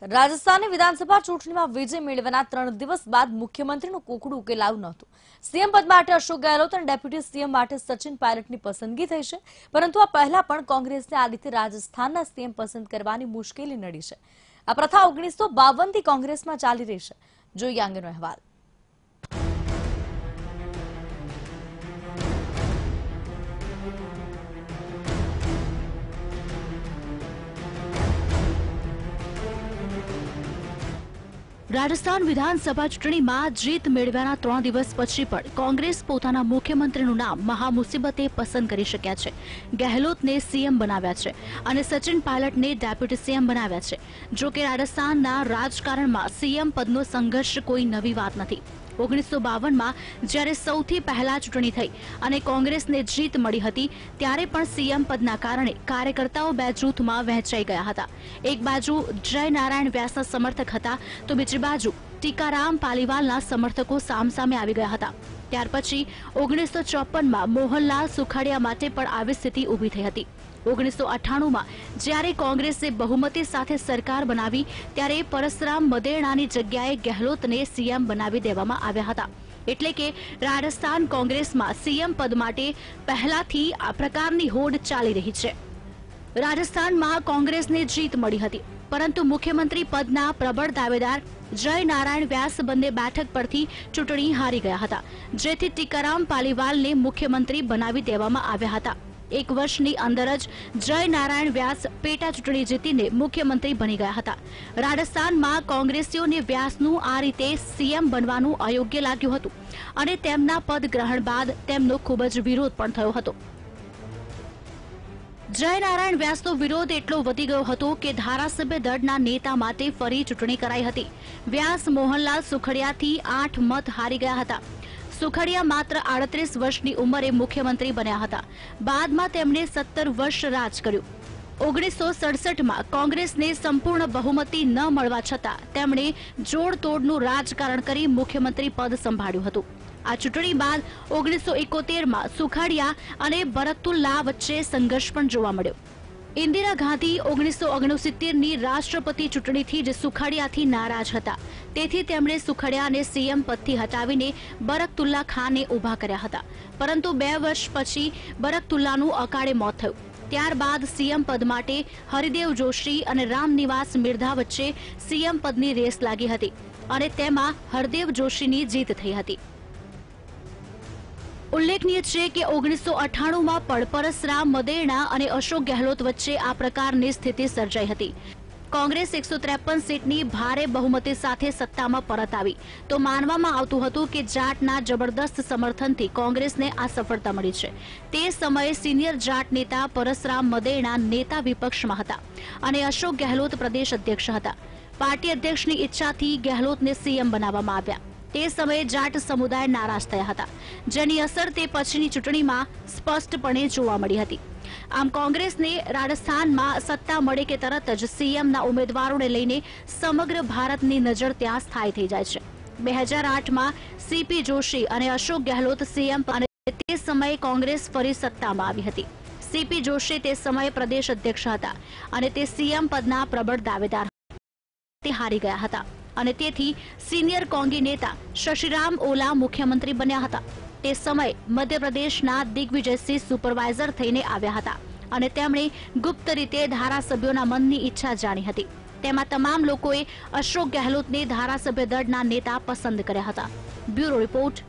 રાજસ્થાનની વિધાનસભા ચૂંટણીમાં વિજય મેળવવાના 3 દિવસ બાદ મુખ્યમંત્રીનું કોકડું ઉકેલાયું નહોતું। સીએમ પદ માટે અશોક ગેહલોત અને ડેપ્યુટી સીએમ માટે સચિન પાયલટની પસંદગી થઈ છે, પરંતુ આ પહેલા પણ કોંગ્રેસને આ રીતે રાજસ્થાનના સીએમ પસંદ કરવાની મુશ્કેલી નડી છે। આ પ્રથા 1952 થી કોંગ્રેસમાં ચાલી રહી છે। જોઈએ અંગેનો અહેવાલ। રાજસ્થાન વિધાનસભા ચૂંટણીમાં જીત મેળવ્યાના 3 દિવસ પછી પણ કોંગ્રેસ પોતાના મુખ્યમંત્રીનું નામ મહામુસીબતે પસંદ કરી શક્યા છે। ગેહલોતને સીએમ બનાવ્યા છે અને સચિન પાયલટને ડેપ્યુટી સીએમ બનાવ્યા છે। જો કે રાજસ્થાનના રાજકારણમાં સીએમ પદનો સંઘર્ષ કોઈ નવી વાત નથી। 1952માં જ્યારે સૌથી પહેલા ચૂંટણી થઈ અને કોંગ્રેસને જીત મળી હતી, ત્યારે પણ સીએમ પદના કારણે કાર્યકર્તાઓ બે જૂથમાં વહેંચાઈ ગયા હતા। એક બાજુ જય નારાયણ વ્યાસના સમર્થક હતા, તો બીજી બાજુ ટીકારામ પાલીવાલના સમર્થકો સામસામે આવી ગયા હતા। ત્યાર પછી 1954માં મોહનલાલ સુખાડિયા માટે પણ આવી સ્થિતિ ઊભી થઈ હતી। 1998માં જ્યારે કોંગ્રેસે બહુમતી સાથે સરકાર બનાવી, ત્યારે પરસરામ મદેરણાની જગ્યાએ ગેહલોતને સીએમ બનાવી દેવામાં આવ્યા હતા। એટલે કે રાજસ્થાન કોંગ્રેસમાં સીએમ પદ માટે પહેલાથી આ પ્રકારની હોડ ચાલી રહી છે। રાજસ્થાનમાં કોંગ્રેસને જીત મળી હતી, પરંતુ મુખ્યમંત્રી પદના પ્રબળ દાવેદાર જય નારાયણ વ્યાસ બંને બેઠક પરથી ચૂંટણી હારી ગયા હતા, જેથી ટીકારામ પાલીવાલને મુખ્યમંત્રી બનાવી દેવામાં આવ્યા હતા। એક વર્ષની અંદર જ જય નારાયણ વ્યાસ પેટા ચૂંટણી જીતીને મુખ્યમંત્રી બની ગયા હતા। રાજસ્થાનમાં કોંગ્રેસીઓને વ્યાસનું આ રીતે સીએમ બનવાનું અયોગ્ય લાગ્યું હતું અને તેમના પદ ગ્રહણ બાદ તેમનો ખૂબ જ વિરોધ પણ થયો હતો। જય નારાયણ વ્યાસનો વિરોધ એટલો વધી ગયો હતો કે ધારાસભ્ય દળના નેતા માટે ફરી ચૂંટણી કરાઈ હતી। વ્યાસ મોહનલાલ સુખડિયાથી 8 મત હારી ગયા હતા। સુખડિયા માત્ર 38 વર્ષની ઉંમરે મુખ્યમંત્રી બન્યા હતા। બાદમાં તેમણે 17 વર્ષ રાજ કર્યું। 1967માં કોંગ્રેસને સંપૂર્ણ બહુમતી ન મળવા છતાં તેમણે જોડતોડનું રાજકારણ કરી મુખ્યમંત્રી પદ સંભાળ્યું હતું। આ ચૂંટણી બાદ 1971માં સુખાડિયા અને બરકતુલ્લા વચ્ચે સંઘર્ષ પણ જોવા મળ્યો। ઇન્દિરા ગાંધી 1969ની રાષ્ટ્રપતિ ચૂંટણીથી જ સુખાડિયાથી નારાજ હતા, તેથી તેમણે સુખાડિયાને સીએમ પદથી હટાવીને બરકતુલ્લા ખાનને ઉભા કર્યા હતા। પરંતુ 2 વર્ષ પછી બરકતુલ્લાનું અકાળે મોત થયું। ત્યારબાદ સીએમ પદ માટે હરિદેવ જોશી અને રામનિવાસ મિર્ધા વચ્ચે સીએમ પદની રેસ લાગી હતી અને તેમાં હરદેવ જોશીની જીત થઈ હતી। ઉલ્લેખનીય છે કે 1998માં પણ પરસરામ મદેરણા અને અશોક ગેહલોત વચ્ચે આ પ્રકારની સ્થિતિ સર્જાઈ હતી। કોંગ્રેસ 153 સીટની ભારે બહુમતી સાથે સત્તામાં પરત આવી તો માનવામાં આવતું હતું કે જાટના જબરદસ્ત સમર્થનથી કોંગ્રેસને આ સફળતા મળી છે। તે સમયે સિનિયર જાટ નેતા પરસરામ મદેરણા નેતા વિપક્ષમાં હતા અને અશોક ગેહલોત પ્રદેશ અધ્યક્ષ હતા। પાર્ટી અધ્યક્ષની ઈચ્છાથી ગેહલોતને સીએમ બનાવવામાં આવ્યા। તે સમયે જાટ સમુદાય નારાજ થયા હતા, જેની અસર તે પછીની ચૂંટણીમાં સ્પષ્ટપણે જોવા મળી હતી। આમ કોંગ્રેસને રાજસ્થાનમાં સત્તા મળે કે તરત જ સીએમના ઉમેદવારોને લઈને સમગ્ર ભારતની નજર ત્યાં સ્થાયી થઈ જાય છે। 2008માં સીપી જોશી અને અશોક ગેહલોત સીએમ અને તે સમયે કોંગ્રેસ ફરી સત્તામાં આવી હતી। સીપી જોશી તે સમયે પ્રદેશ અધ્યક્ષ હતા અને તે સીએમ પદના પ્રબળ દાવેદાર તે હારી ગયા હતા અને તેથી સિનિયર કોંગી નેતા શશિરામ ઓલા મુખ્યમંત્રી બન્યા હતા। તે સમયે મધ્યપ્રદેશના દિગ્વિજયસિંહ સુપરવાઇઝર થઈને આવ્યા હતા અને તેમણે ગુપ્ત રીતે ધારાસભ્યોના મનની ઈચ્છા જાણી હતી। તેમાં તમામ લોકોએ અશોક ગેહલોતને ધારાસભ્ય દળના નેતા પસંદ કર્યા હતા। Bureau report.